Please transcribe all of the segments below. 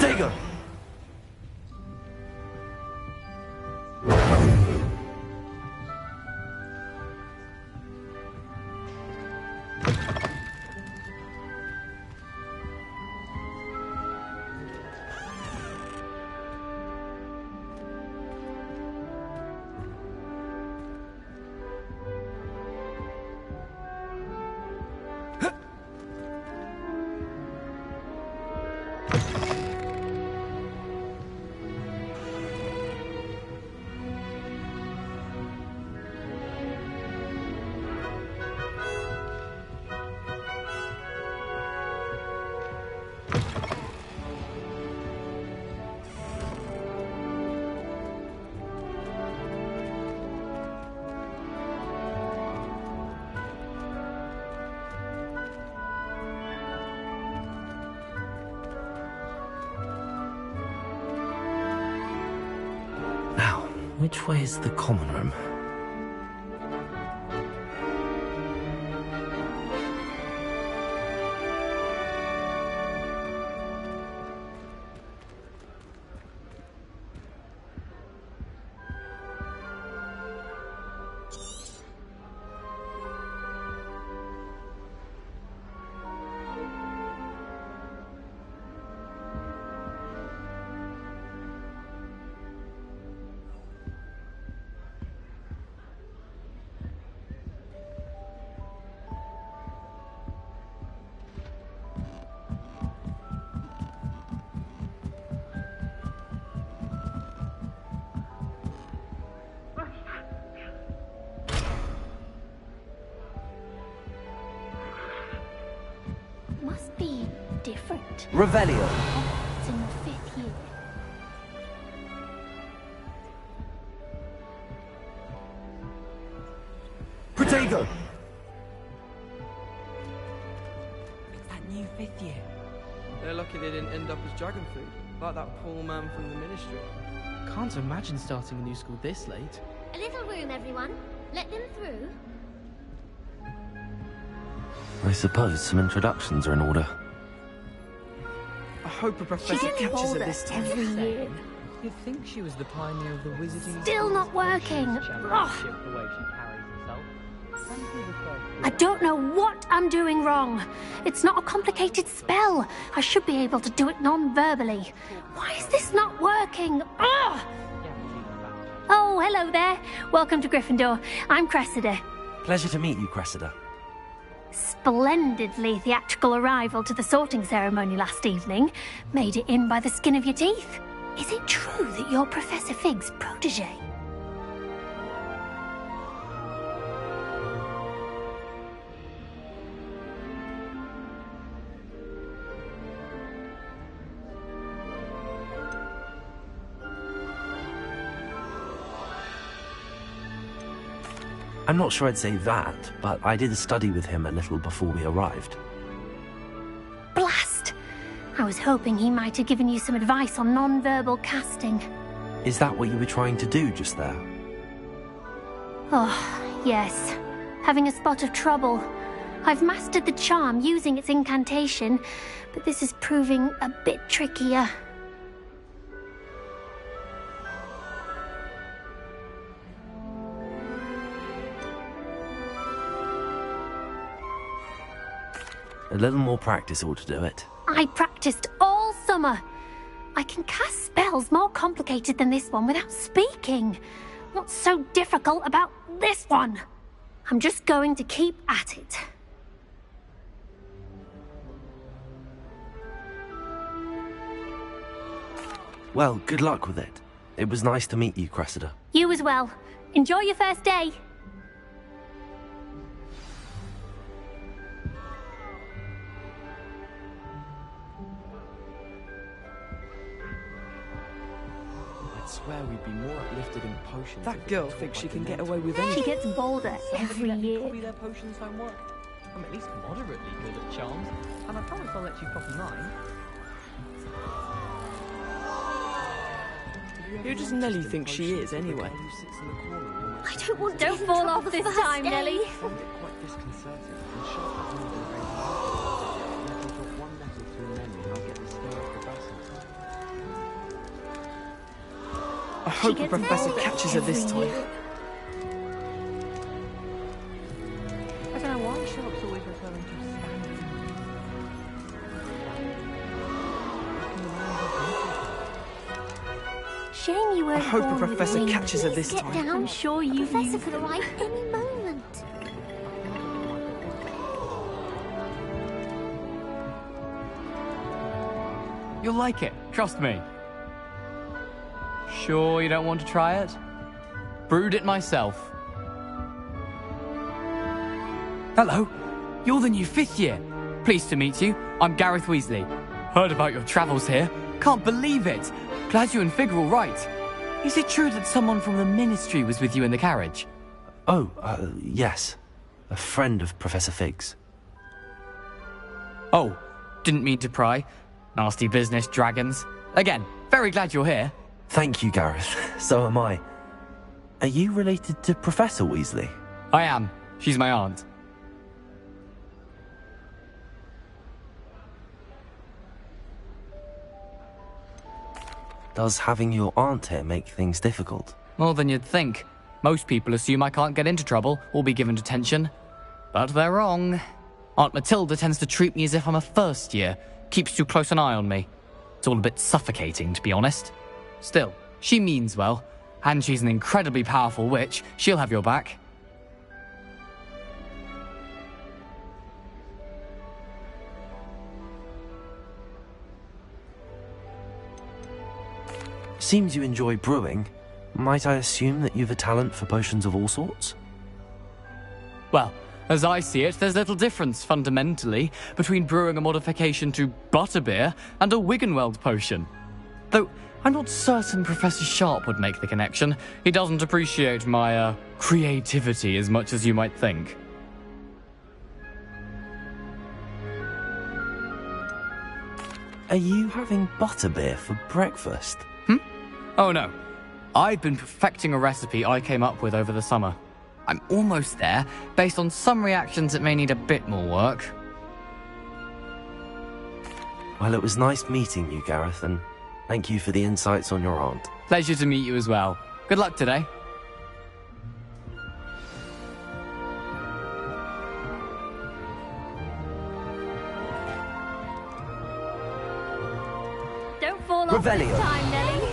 Protego! Which way is the common room? Must be different. Revelio. It's in the 5th year. Protego! It's that new 5th year. They're lucky they didn't end up as dragon food, like that poor man from the ministry. Can't imagine starting a new school this late. A little room, everyone. Let them through. I suppose some introductions are in order. I hope a professor She gets catches her bolder this time. every year. You'd think she was the pioneer of the wizarding. Still not working. Ugh. The way she carries herself. I don't know what I'm doing wrong. It's not a complicated spell. I should be able to do it non-verbally. Why is this not working? Ugh! Oh, hello there. Welcome to Gryffindor. I'm Cressida. Pleasure to meet you, Cressida. Splendidly theatrical arrival to the sorting ceremony last evening. Made it in by the skin of your teeth. Is it true that you're Professor Fig's protege? I'm not sure I'd say that, but I did study with him a little before we arrived. Blast! I was hoping he might have given you some advice on non-verbal casting. Is that what you were trying to do just there? Oh, yes. Having a spot of trouble. I've mastered the charm using its incantation, but this is proving a bit trickier. A little more practice ought to do it. I practiced all summer. I can cast spells more complicated than this one without speaking. What's so difficult about this one? I'm just going to keep at it. Well, good luck with it. It was nice to meet you, Cressida. You as well. Enjoy your first day. I swear we'd be more uplifted in potions. That girl thinks she can get away with anything. She gets bolder every year. Probably their potions don't work. I'm at least moderately good at charms, and I promise I'll let you copy mine. Who does Nelly think she is, anyway? I don't want to fall off this time, Nelly. I found it quite disconcerting, and Sharp hasn't even very hard. Let me drop one letter through memory and I'll get the spell off the basket. hope the professor catches her this time. I don't know why Sherlock's always referring to standards. Shame you weren't I hope born the with professor wings. catches her this Get time. down. I'm sure you Professor use could them. arrive any moment. You'll like it, trust me. Sure you don't want to try it? Brewed it myself. Hello, you're the new 5th year. Pleased to meet you. I'm Gareth Weasley. Heard about your travels here. Can't believe it. Glad you and Fig are all right. Is it true that someone from the Ministry was with you in the carriage? Oh, yes. A friend of Professor Fig's. Oh, didn't mean to pry. Nasty business, dragons. Again, very glad you're here. Thank you, Gareth. So am I. Are you related to Professor Weasley? I am. She's my aunt. Does having your aunt here make things difficult? More than you'd think. Most people assume I can't get into trouble or be given detention. But they're wrong. Aunt Matilda tends to treat me as if I'm a first year. Keeps too close an eye on me. It's all a bit suffocating, to be honest. Still, she means well. And she's an incredibly powerful witch. She'll have your back. Seems you enjoy brewing. Might I assume that you've a talent for potions of all sorts? Well, as I see it, there's little difference, fundamentally, between brewing a modification to butterbeer and a Wiggenweld potion. Though, I'm not certain Professor Sharp would make the connection. He doesn't appreciate my, creativity as much as you might think. Are you having butterbeer for breakfast? Oh no. I've been perfecting a recipe I came up with over the summer. I'm almost there, based on some reactions that may need a bit more work. Well, it was nice meeting you, Gareth, and thank you for the insights on your aunt. Pleasure to meet you as well. Good luck today. Don't fall off this Revelio. time, Nellie.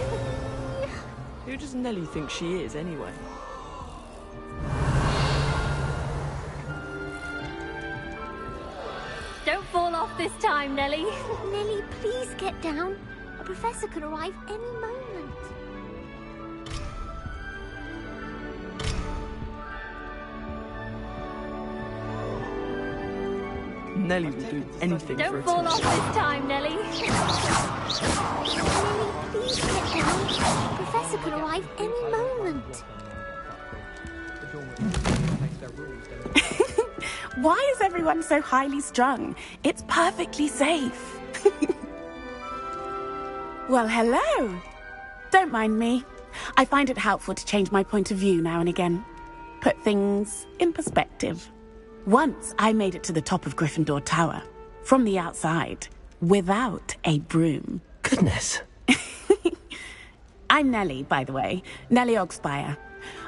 Who does Nellie think she is, anyway? Don't fall off this time, Nellie. Nellie, please get down. A professor could arrive any moment. Nellie will do anything for Don't fall off attention. this time, Nellie. Nellie, please get down. A professor could arrive any moment. Why is everyone so highly strung? It's perfectly safe. Well, hello. Don't mind me. I find it helpful to change my point of view now and again. Put things in perspective. Once I made it to the top of Gryffindor Tower, from the outside, without a broom. Goodness. I'm Nellie, by the way. Nellie Ogspire.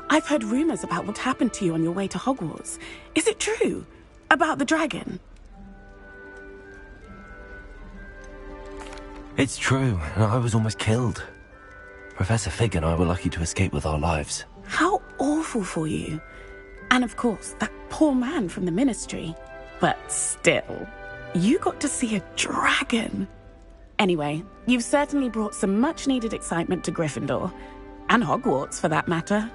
I've heard rumors about what happened to you on your way to Hogwarts. Is it true? About the dragon? It's true, and I was almost killed. Professor Fig and I were lucky to escape with our lives. How awful for you. And of course, that poor man from the Ministry. But still, you got to see a dragon. Anyway, you've certainly brought some much-needed excitement to Gryffindor. And Hogwarts, for that matter.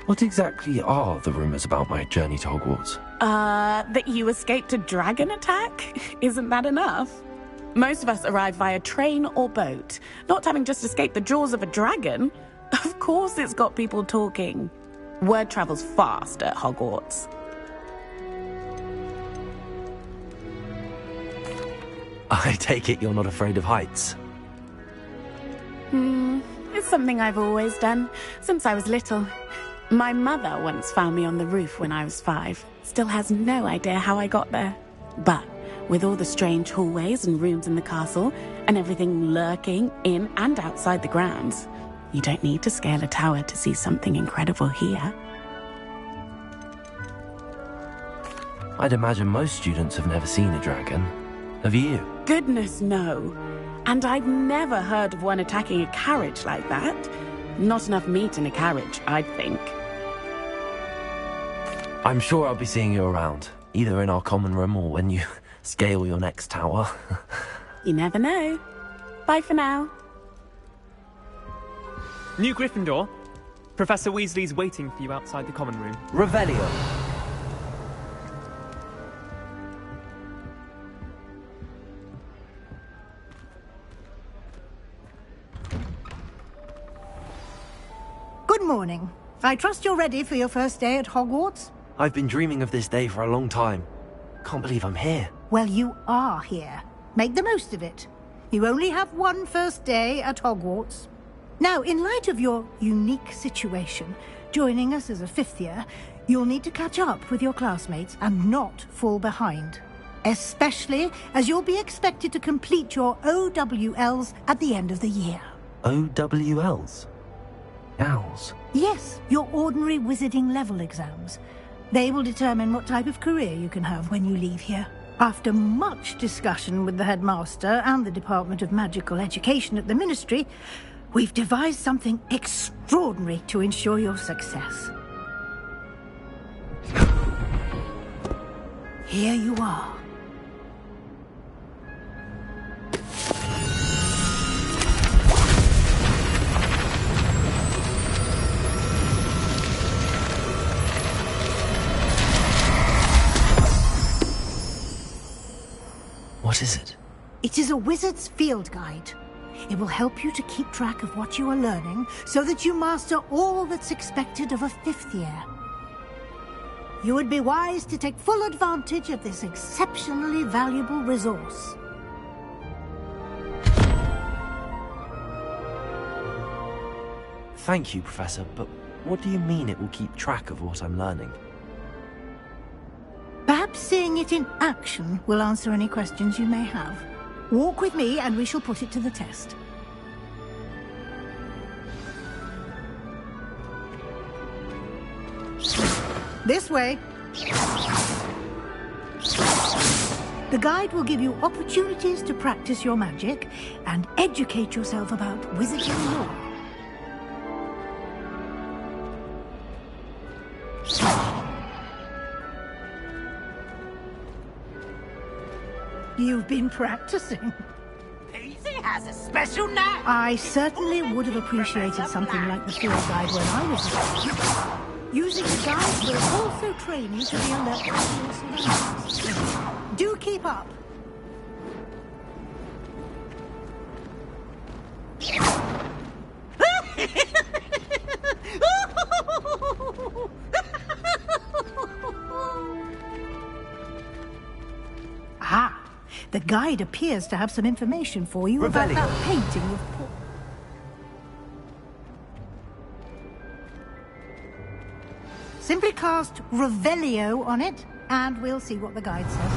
What exactly are the rumors about my journey to Hogwarts? That you escaped a dragon attack? Isn't that enough? Most of us arrive via train or boat, not having just escaped the jaws of a dragon. Of course it's got people talking. Word travels fast at Hogwarts. I take it you're not afraid of heights. It's something I've always done, since I was little. My mother once found me on the roof when I was 5. Still has no idea how I got there. But With all the strange hallways and rooms in the castle, and everything lurking in and outside the grounds, you don't need to scale a tower to see something incredible here. I'd imagine most students have never seen a dragon. Have you? Goodness, no. And I've never heard of one attacking a carriage like that. Not enough meat in a carriage, I'd think. I'm sure I'll be seeing you around, either in our common room or when you scale your next tower. You never know. Bye for now. New Gryffindor. Professor Weasley's waiting for you outside the common room. Revelio. Good morning. I trust you're ready for your first day at Hogwarts? I've been dreaming of this day for a long time. Can't believe I'm here. Well, you are here. Make the most of it. You only have one first day at Hogwarts. Now, in light of your unique situation, joining us as a fifth year, you'll need to catch up with your classmates and not fall behind. Especially as you'll be expected to complete your OWLs at the end of the year. OWLs? Owls? Yes, your ordinary wizarding level exams. They will determine what type of career you can have when you leave here. After much discussion with the headmaster and the Department of Magical Education at the Ministry, we've devised something extraordinary to ensure your success. Here you are. What is it? It is a wizard's field guide. It will help you to keep track of what you are learning so that you master all that's expected of a fifth year. You would be wise to take full advantage of this exceptionally valuable resource. Thank you, Professor, but what do you mean it will keep track of what I'm learning? Perhaps seeing it in action will answer any questions you may have. Walk with me and we shall put it to the test. This way. The guide will give you opportunities to practice your magic and educate yourself about wizarding lore. You've been practicing. Daisy has a special knack. I certainly would have appreciated something like the field guide when I was a kid. Using the guide will also train you to be alert to your surroundings. Do keep up. Ah, the guide appears to have some information for you about that painting of Paul. Simply cast Revelio on it, and we'll see what the guide says.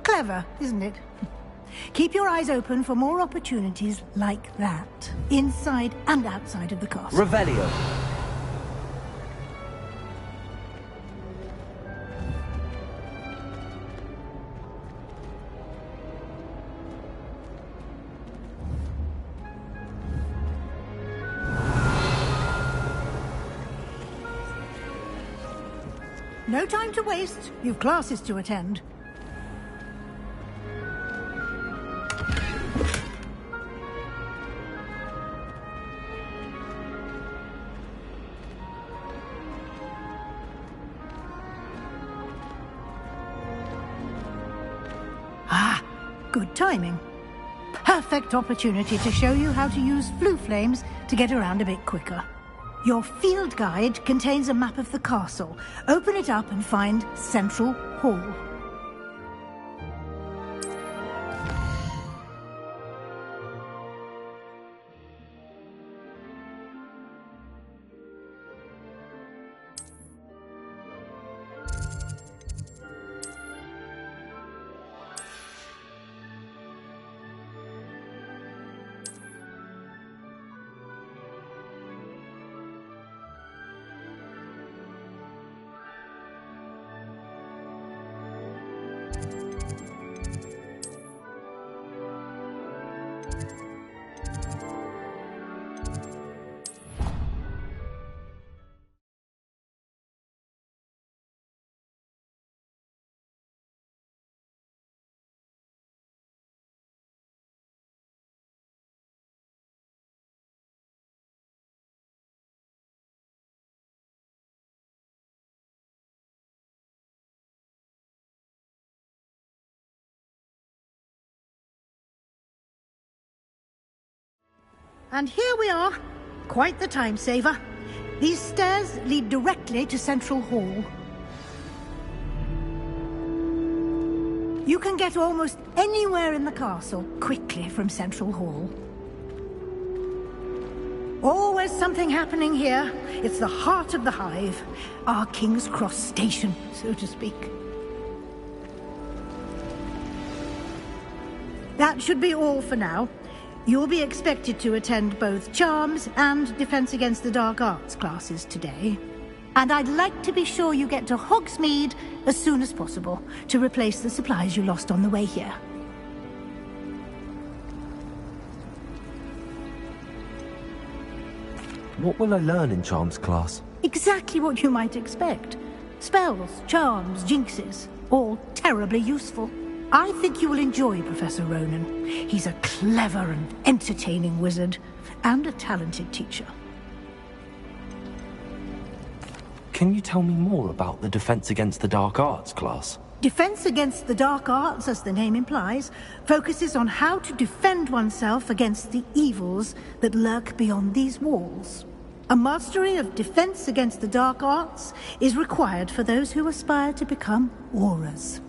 Clever, isn't it? Keep your eyes open for more opportunities like that, inside and outside of the castle. Revelio. No time to waste. You've classes to attend. Good timing. Perfect opportunity to show you how to use flue flames to get around a bit quicker. Your field guide contains a map of the castle. Open it up and find Central Hall. And here we are. Quite the time saver. These stairs lead directly to Central Hall. You can get almost anywhere in the castle quickly from Central Hall. Always something happening here. It's the heart of the hive. Our King's Cross station, so to speak. That should be all for now. You'll be expected to attend both Charms and Defense Against the Dark Arts classes today. And I'd like to be sure you get to Hogsmeade as soon as possible to replace the supplies you lost on the way here. What will I learn in Charms class? Exactly what you might expect. Spells, charms, jinxes, all terribly useful. I think you will enjoy Professor Ronan. He's a clever and entertaining wizard, and a talented teacher. Can you tell me more about the Defense Against the Dark Arts class? Defense Against the Dark Arts, as the name implies, focuses on how to defend oneself against the evils that lurk beyond these walls. A mastery of Defense Against the Dark Arts is required for those who aspire to become Aurors.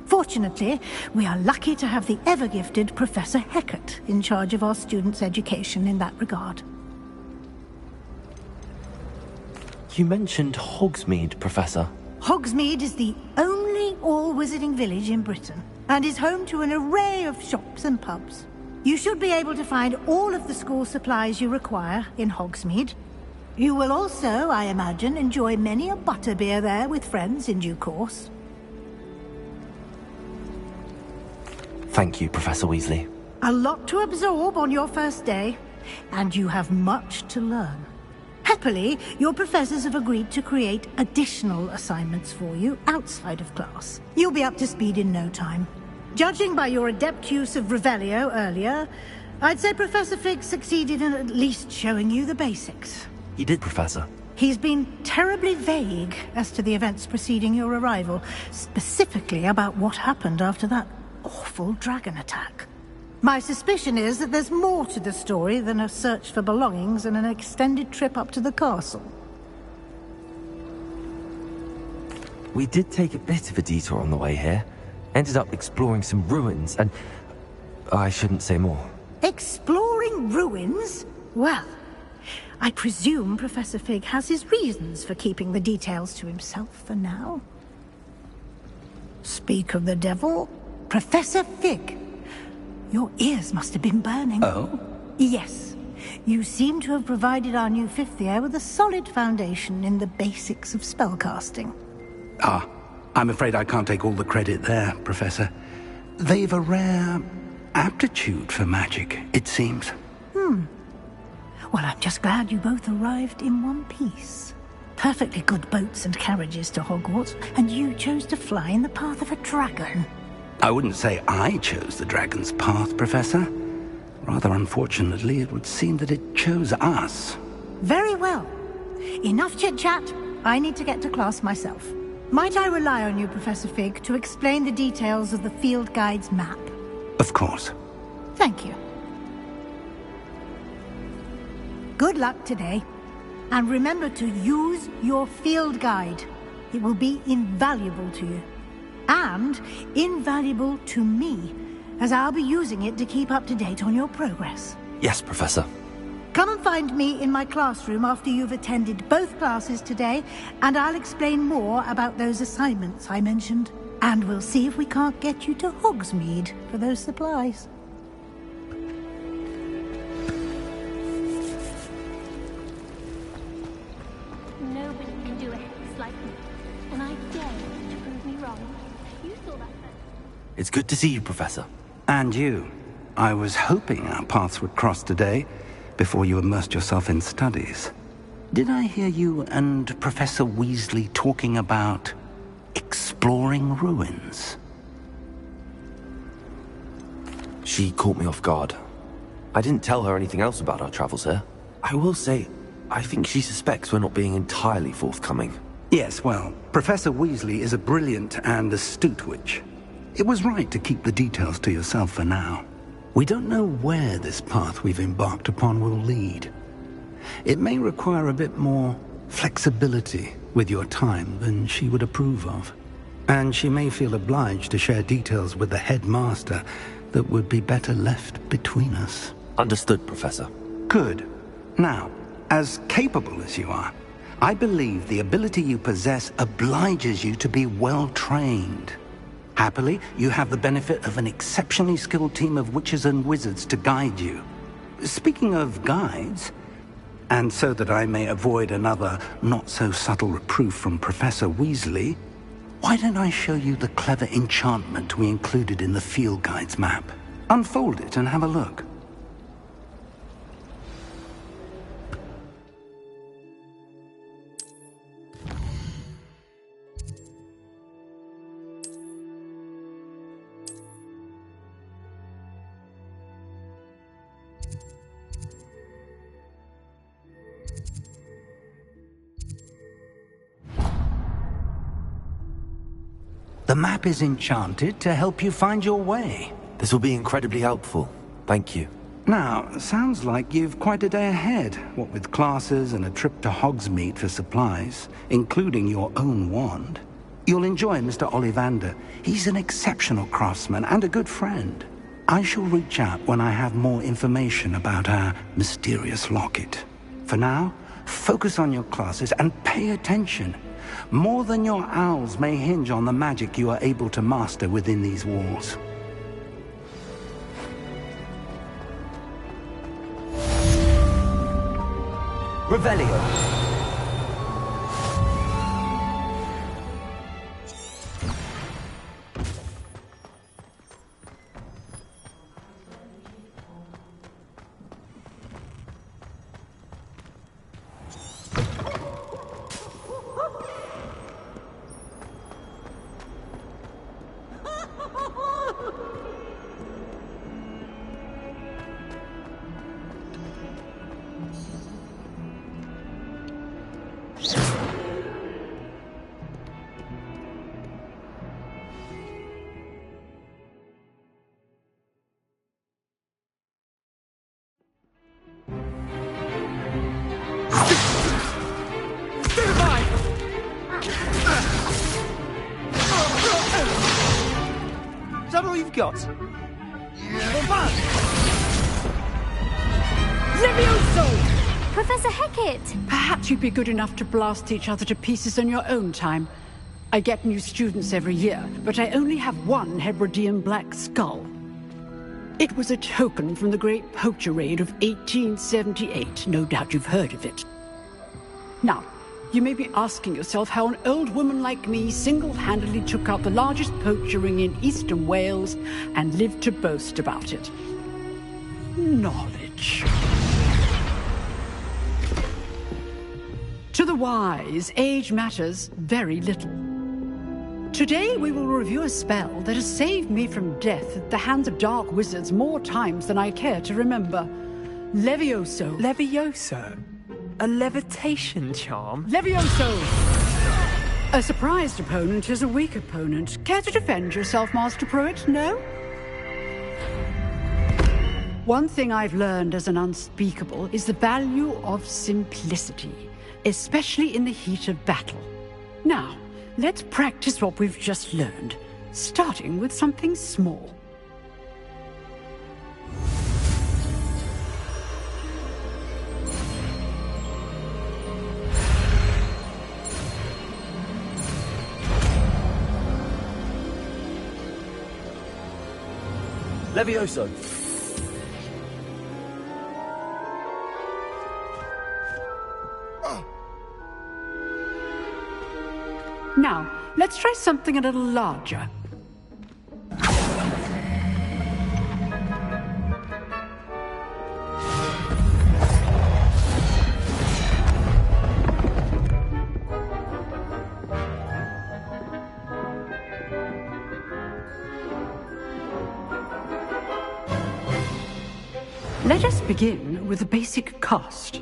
Fortunately, we are lucky to have the ever-gifted Professor Hecat in charge of our students' education in that regard. You mentioned Hogsmeade, Professor. Hogsmeade is the only all-wizarding village in Britain, and is home to an array of shops and pubs. You should be able to find all of the school supplies you require in Hogsmeade. You will also, I imagine, enjoy many a butterbeer there with friends in due course. Thank you, Professor Weasley. A lot to absorb on your first day, and you have much to learn. Happily, your professors have agreed to create additional assignments for you outside of class. You'll be up to speed in no time. Judging by your adept use of Revelio earlier, I'd say Professor Fig succeeded in at least showing you the basics. He did, Professor. He's been terribly vague as to the events preceding your arrival, specifically about what happened after that awful dragon attack. My suspicion is that there's more to the story than a search for belongings and an extended trip up to the castle. We did take a bit of a detour on the way here. Ended up exploring some ruins and... I shouldn't say more. Exploring ruins? Well, I presume Professor Fig has his reasons for keeping the details to himself for now. Speak of the devil, Professor Fig. Your ears must have been burning. Oh? Yes. You seem to have provided our new fifth year with a solid foundation in the basics of spellcasting. Ah, I'm afraid I can't take all the credit there, Professor. They've a rare aptitude for magic, it seems. Well, I'm just glad you both arrived in one piece. Perfectly good boats and carriages to Hogwarts, and you chose to fly in the path of a dragon. I wouldn't say I chose the dragon's path, Professor. Rather unfortunately, it would seem that it chose us. Very well. Enough chit-chat. I need to get to class myself. Might I rely on you, Professor Fig, to explain the details of the field guide's map? Of course. Thank you. Good luck today. And remember to use your field guide. It will be invaluable to you. And invaluable to me, as I'll be using it to keep up to date on your progress. Yes, Professor. Come and find me in my classroom after you've attended both classes today, and I'll explain more about those assignments I mentioned. And we'll see if we can't get you to Hogsmeade for those supplies. Nobody can do a hex like me, and I dare you to prove me wrong. You saw that first. It's good to see you, Professor. And you. I was hoping our paths would cross today, before you immersed yourself in studies. Did I hear you and Professor Weasley talking about exploring ruins? She caught me off guard. I didn't tell her anything else about our travels here. I will say, I think she suspects we're not being entirely forthcoming. Yes, well, Professor Weasley is a brilliant and astute witch. It was right to keep the details to yourself for now. We don't know where this path we've embarked upon will lead. It may require a bit more flexibility with your time than she would approve of. And she may feel obliged to share details with the headmaster that would be better left between us. Understood, Professor. Good. Now, as capable as you are, I believe the ability you possess obliges you to be well trained. Happily, you have the benefit of an exceptionally skilled team of witches and wizards to guide you. Speaking of guides, and so that I may avoid another not-so-subtle reproof from Professor Weasley, why don't I show you the clever enchantment we included in the field guide's map? Unfold it and have a look. The map is enchanted to help you find your way. This will be incredibly helpful. Thank you. Now, sounds like you've quite a day ahead, what with classes and a trip to Hogsmeade for supplies, including your own wand. You'll enjoy Mr. Ollivander. He's an exceptional craftsman and a good friend. I shall reach out when I have more information about our mysterious locket. For now, focus on your classes and pay attention. More than your owls may hinge on the magic you are able to master within these walls. Revelio. Is that all you've got? Levioso! Professor Hecat! Perhaps you'd be good enough to blast each other to pieces in your own time. I get new students every year, but I only have one Hebridean black skull. It was a token from the Great Poacher Raid of 1878. No doubt you've heard of it. Now, you may be asking yourself how an old woman like me single-handedly took out the largest poacher ring in eastern Wales and lived to boast about it. Knowledge. To the wise, age matters very little. Today we will review a spell that has saved me from death at the hands of dark wizards more times than I care to remember. Levioso. Levioso? A levitation charm? Levioso! A surprised opponent is a weak opponent. Care to defend yourself, Master Pruitt? No? One thing I've learned as an unspeakable is the value of simplicity, especially in the heat of battle. Now, let's practice what we've just learned, starting with something small. Levioso! Now, let's try something a little larger. Let us begin with the basic cast.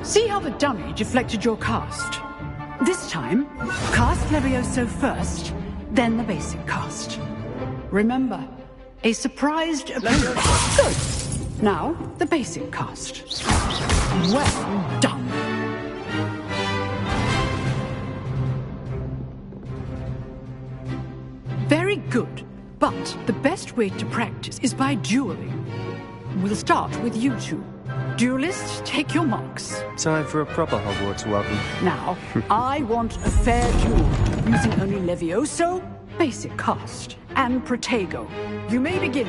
See how the dummy deflected your cast? This time, cast Levioso first, then the basic cast. Remember, a surprised opponent. Good. Now, the basic cast. Well done. Very good. But the best way to practice is by dueling. We'll start with you two. Duelists, take your marks. Time for a proper Hogwarts welcome. Now, I want a fair duel, using only Levioso, basic cast, and Protego. You may begin.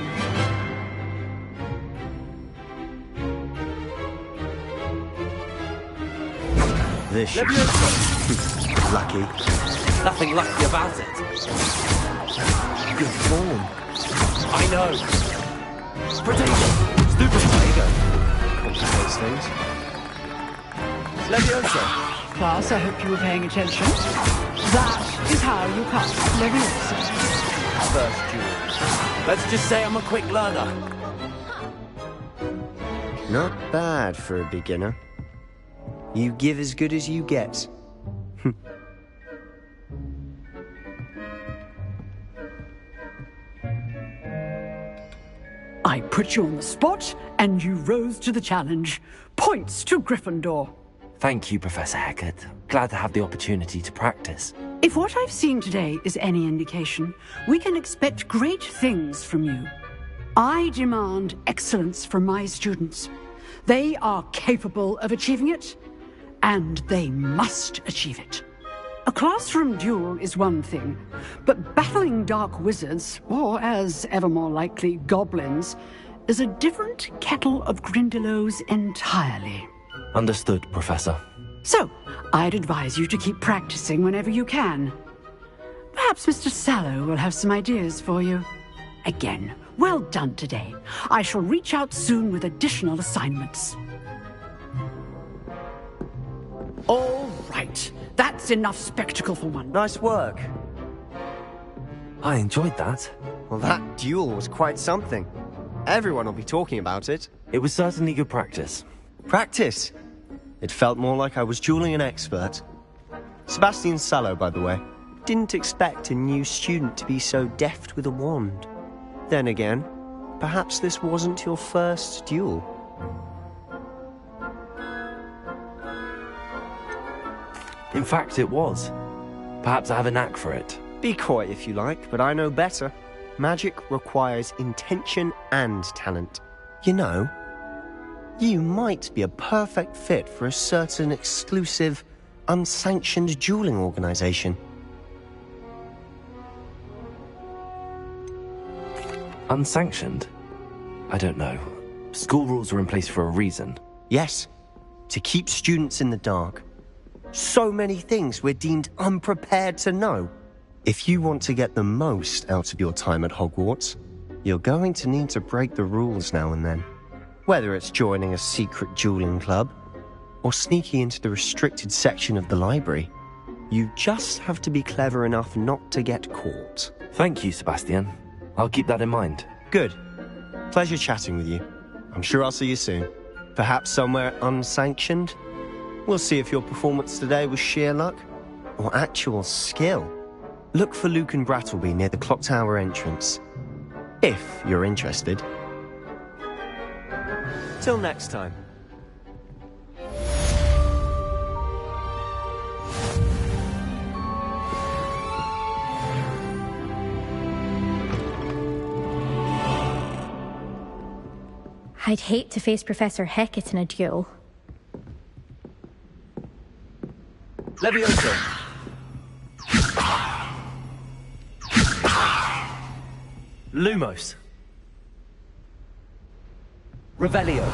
This Lucky. Nothing lucky about it. Good form. I know. Protego. Stupid Protego. Complicates things. Leviosa. Class, I hope you were paying attention. That is how you cast Leviosa. First duel. Let's just say I'm a quick learner. Not bad for a beginner. You give as good as you get. I put you on the spot, and you rose to the challenge. Points to Gryffindor. Thank you, Professor Hecat. Glad to have the opportunity to practice. If what I've seen today is any indication, we can expect great things from you. I demand excellence from my students. They are capable of achieving it, and they must achieve it. A classroom duel is one thing, but battling dark wizards, or as ever more likely, goblins, is a different kettle of Grindylows entirely. Understood, Professor. So, I'd advise you to keep practicing whenever you can. Perhaps Mr. Sallow will have some ideas for you. Again, well done today. I shall reach out soon with additional assignments. All right. That's enough spectacle for one. Nice work. I enjoyed that. Well, that duel was quite something. Everyone will be talking about it. It was certainly good practice. Practice? It felt more like I was dueling an expert. Sebastian Sallow, by the way. Didn't expect a new student to be so deft with a wand. Then again, perhaps this wasn't your first duel. In fact, it was. Perhaps I have a knack for it. Be coy if you like, but I know better. Magic requires intention and talent. You know, you might be a perfect fit for a certain exclusive, unsanctioned dueling organization. Unsanctioned? I don't know. School rules are in place for a reason. Yes, to keep students in the dark. So many things we're deemed unprepared to know. If you want to get the most out of your time at Hogwarts, you're going to need to break the rules now and then. Whether it's joining a secret dueling club, or sneaking into the restricted section of the library, you just have to be clever enough not to get caught. Thank you, Sebastian. I'll keep that in mind. Good. Pleasure chatting with you. I'm sure I'll see you soon. Perhaps somewhere unsanctioned? We'll see if your performance today was sheer luck or actual skill. Look for Luke and Brattleby near the clock tower entrance, if you're interested. Till next time. I'd hate to face Professor Hecat in a duel. Levioso! Lumos! Revelio!